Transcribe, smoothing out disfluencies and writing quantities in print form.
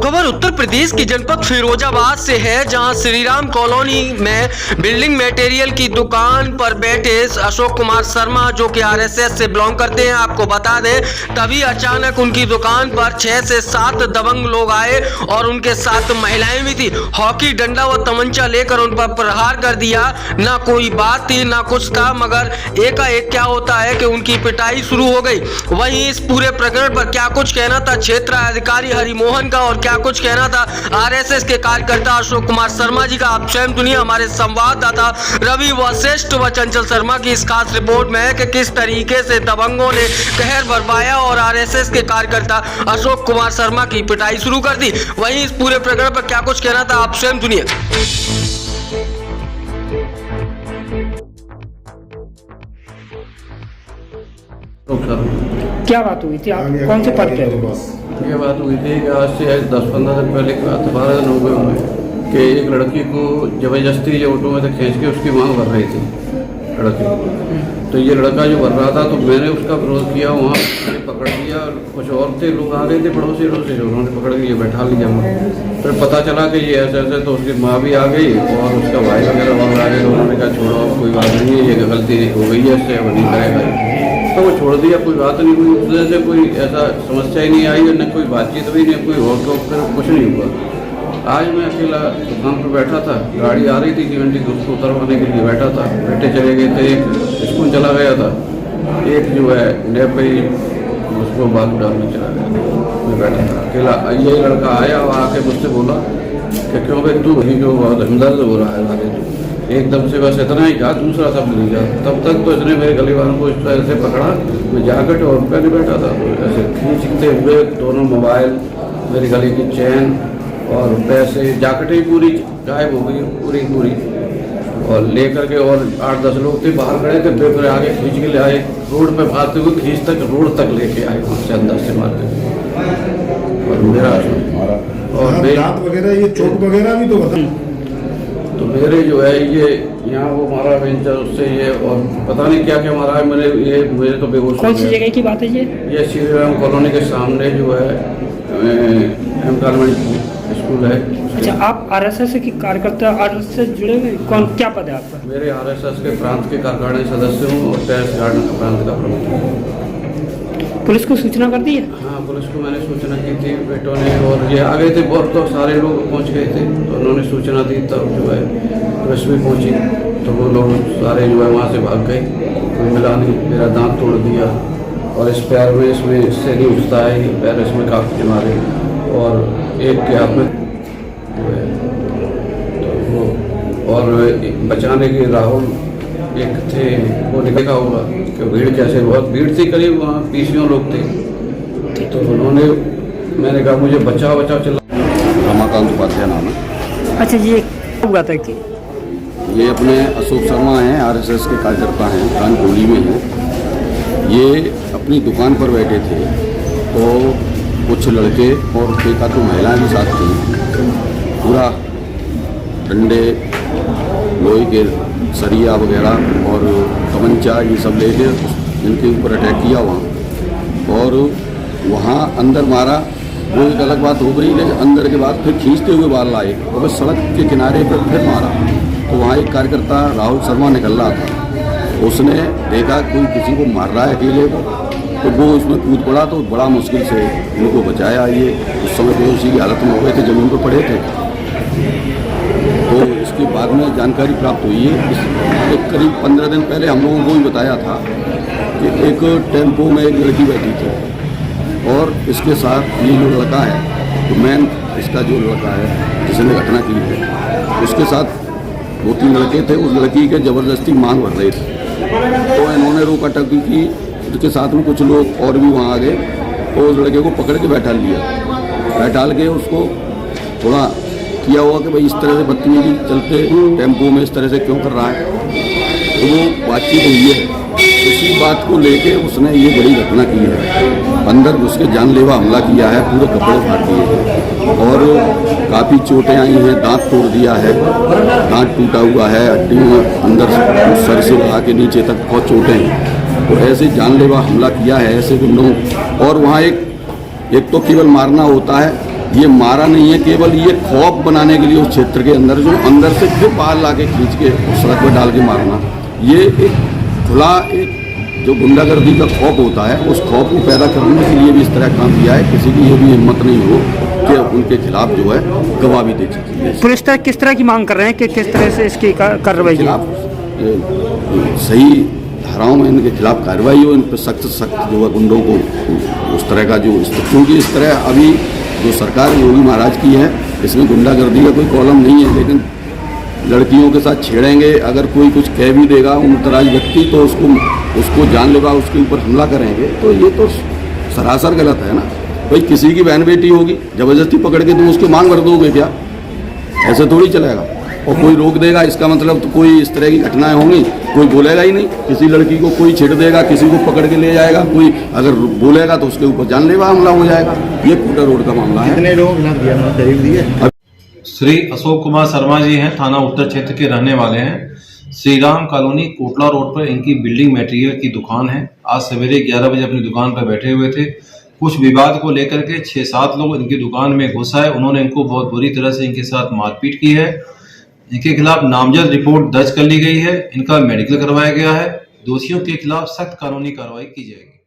खबर उत्तर प्रदेश की जनपद फिरोजाबाद से है, जहां श्रीराम कॉलोनी में बिल्डिंग मटेरियल की दुकान पर बैठे अशोक कुमार शर्मा जो कि आरएसएस से बिलोंग करते हैं, आपको बता दें, तभी अचानक उनकी दुकान पर 6 से 7 दबंग लोग आए और उनके साथ महिलाएं भी थी। हॉकी डंडा व तमंचा लेकर उन पर प्रहार कर दिया। ना कोई बात थी ना कुछ था, मगर एकाएक क्या होता है कि उनकी पिटाई शुरू हो गई। वहीं इस पूरे प्रकरण पर क्या कुछ कहना था क्षेत्र अधिकारी हरिमोहन का और क्या कुछ कहना था आरएसएस के कार्यकर्ता अशोक कुमार शर्मा जी का, आप स्वयं सुनिए हमारे संवाददाता रवि वशिष्ठ व चंचल शर्मा की इस खास रिपोर्ट में कि किस तरीके से दबंगों ने कहर बरपाया और आरएसएस के कार्यकर्ता अशोक कुमार शर्मा की पिटाई शुरू कर दी। वहीं इस पूरे प्रकरण पर क्या कुछ कहना था, आप स्वयं सुनिए। क्या बात हुई थी, आप कौन से पद पे? ये बात हुई थी कि आज से 10-15 दिन पहले की बात, 12 दिन हो गए उन्हें कि एक लड़की को ज़बरदस्ती ये ऑटो में से खींच के उसकी मांग भर रही थी लड़की। तो ये लड़का जो भर रहा था तो मैंने उसका विरोध किया, वहाँ पकड़ लिया। कुछ और थे लोग आ गए थे पड़ोसी से, उन्होंने पकड़ के ये बैठा लिया। फिर पता चला कि ये ऐसे ऐसे, तो उसकी माँ भी आ गई और उसका भाई वगैरह वहाँ आ गए। तो उन्होंने कहा छोड़ो, कोई बात नहीं है, ये गलती हो गई है, इससे अब नहीं करेगा। तो वो छोड़ दिया, कोई बात नहीं हुई। उससे से कोई ऐसा समस्या ही नहीं आई, न कोई बातचीत हुई, न कोई और कुछ नहीं हुआ। आज मैं अकेला दुकान पर बैठा था, गाड़ी आ रही थी जीवंती को उसको उतरवाने के लिए बैठा था। बेटे चले गए थे, एक स्कूल चला गया था, एक जो है नैप पे उसको बालू डालने चला गया। मैं बैठा था अकेला, ये लड़का आया और आके मुझसे बोला कि क्यों भाई तू ही जो हमदर्द हो रहा है आगे तो एकदम से बस इतना ही कहा, दूसरा शब्द नहीं कहा। तब तक तो इसने मेरे गलीवार को इस तरह से पकड़ा, मैं जैकेट और पहले बैठा था, तो ऐसे खींचते हुए दोनों मोबाइल, मेरी गले की चैन और पैसे, जैकेट ही पूरी गायब हो गई पूरी। और लेकर के और 8-10 लोग थे बाहर खड़े थे, फिर आगे खींच के ले आए, रोड पे भागते हुए खींच तक रोड तक लेके आए, वहाँ से अंदर से मार के। और मेरा और दांत वगैरह, ये चोट वगैरह भी तो बता। तो मेरे जो है ये यहाँ वो मारा वेंचर उससे, ये और पता नहीं क्या क्या मारा है। मेरे तो बेहोश। कौन सी जगह की बात है ये श्रीराम कॉलोनी के सामने जो है एम्प्लॉयमेंट स्कूल है। अच्छा, आप आरएसएस के कार्यकर्ता, आरएसएस से जुड़े हुए कौन, क्या पद है आपका? मेरे आरएसएस के प्रांत के कार्यकारिणी सदस्य हूँ और टेरेस गार्डन का प्रांत का प्रमुख हूँ। पुलिस को सूचना कर दी है? हाँ, पुलिस को मैंने सूचना की थी, बेटों ने, और ये आ गए थे बहुत, तो सारे लोग पहुँच गए थे, तो उन्होंने सूचना दी, तब जो है पुलिस भी पहुँची। तो वो लोग सारे जो है वहाँ से भाग गए, कोई मिला नहीं। मेरा दांत तोड़ दिया और इस पैर में, इसमें इससे नहीं उठता है, ये पैर इसमें काफ़ी मारे, और एक के हाथ में जो है तो वो, और बचाने के राहुल एक थे, वो देखा होगा कि भीड़ कैसे, बहुत भीड़ थी, करीब वहाँ 20 लोग थे। तो उन्होंने, मैंने कहा मुझे बचाओ चला। रमाकांत उपाध्याय नाम है। अच्छा, ये हुआ था कि ये अपने अशोक शर्मा हैं, आरएसएस के कार्यकर्ता हैं, कानपुरी में हैं। ये अपनी दुकान पर बैठे थे तो कुछ लड़के और एक आध महिलाएं भी साथ थी। पूरा डंडे, लोहे के सरिया वगैरह और तमंचा ये सब लेके इनके ऊपर अटैक किया वहाँ, और वहाँ अंदर मारा। वो एक अलग बात हो गई, लेकिन अंदर के बाद फिर खींचते हुए बाहर लाए और बस सड़क के किनारे पर फिर मारा। तो वहाँ एक कार्यकर्ता राहुल शर्मा निकल रहा था, उसने देखा कोई किसी को मार रहा है अकेले को, तो वो उसमें कूद पड़ा, तो बड़ा मुश्किल से इनको बचाया। ये उस समय बेहोशी की हालत में हो गए थे, ज़मीन पर पड़े थे। तो इसके बाद में जानकारी प्राप्त हुई है, इस करीब 15 दिन पहले हम लोगों को भी बताया था कि एक टेम्पो में एक लड़की बैठी थी और इसके साथ ये जो लड़का है, तो मैन इसका जो लड़का है जिसने घटना की है, उसके साथ 2-3 लड़के थे। उस लड़की के ज़बरदस्ती मांग भर रहे थे, तो इन्होंने रोका टोकी की। उसके साथ में कुछ लोग और भी वहाँ आ गए, तो उस लड़के को पकड़ के बैठा लिया, बैठाल के उसको थोड़ा किया हुआ कि भाई इस तरह से बदतमीजी चलते टेम्पो में इस तरह से क्यों कर रहा है। तो वो बातचीत हुई है, उसी बात को लेके उसने ये बड़ी घटना की है, अंदर घुस के जानलेवा हमला किया है, पूरे कपड़े फाड़ दिए हैं और काफ़ी चोटें आई हैं, दांत तोड़ दिया है, दांत टूटा हुआ है, हड्डियों अंदर सर से लगा के नीचे तक बहुत चोटें हैं। तो ऐसे जानलेवा हमला किया है ऐसे गुंडों। और वहाँ एक तो केवल मारना होता है, ये मारा नहीं है, केवल ये खौफ बनाने के लिए उस क्षेत्र के अंदर, जो अंदर से फिर बाहर ला के खींच के सड़क पर डाल के मारना, ये एक खुला एक जो गुंडागर्दी का खौफ होता है, उस खौफ को पैदा करने के लिए भी इस तरह काम किया है। किसी की ये भी हिम्मत नहीं हो कि उनके खिलाफ जो है गवाह भी दे सके। पुलिस तक किस तरह की मांग कर रहे हैं कि किस तरह से इसकी कार्रवाई की? खिलाफ सही धाराओं में इनके खिलाफ कार्रवाई हो, इन पर सख्त जो है गुंडों को उस तरह का जो, क्योंकि इस तरह अभी जो सरकार योगी महाराज की है, इसमें गुंडागर्दी का कोई कॉलम नहीं है, लेकिन लड़कियों के साथ छेड़ेंगे, अगर कोई कुछ कह भी देगा उम्रदराज व्यक्ति तो उसको जानलेवा उसके ऊपर हमला करेंगे, तो ये तो सरासर गलत है ना। भाई किसी की बहन बेटी होगी, जबरदस्ती पकड़ के तुम उसकी मांग भर दोगे क्या? ऐसे थोड़ी चलेगा। और कोई रोक देगा इसका मतलब तो कोई इस तरह की घटनाएं होंगी, कोई बोलेगा ही नहीं। किसी लड़की को कोई छेड़ देगा, किसी को पकड़ के ले जाएगा, कोई अगर बोलेगा तो उसके ऊपर जानलेवा हमला हो जाएगा। ये कोटा रोड का मामला है। कितने लोग खिलाफ दिया? श्री अशोक कुमार शर्मा जी हैं, थाना उत्तर क्षेत्र के रहने वाले हैं। श्री राम कॉलोनी कोटला रोड पर इनकी बिल्डिंग मटेरियल की दुकान है। आज सवेरे 11 बजे अपनी दुकान पर बैठे हुए थे। कुछ विवाद को लेकर के 6-7 लोग इनकी दुकान में घुस आए। उन्होंने इनको बहुत बुरी तरह से इनके साथ मारपीट की है। इनके खिलाफ नामजद रिपोर्ट दर्ज कर ली गई है। इनका मेडिकल करवाया गया है। दोषियों के खिलाफ सख्त कानूनी कार्रवाई की जाएगी।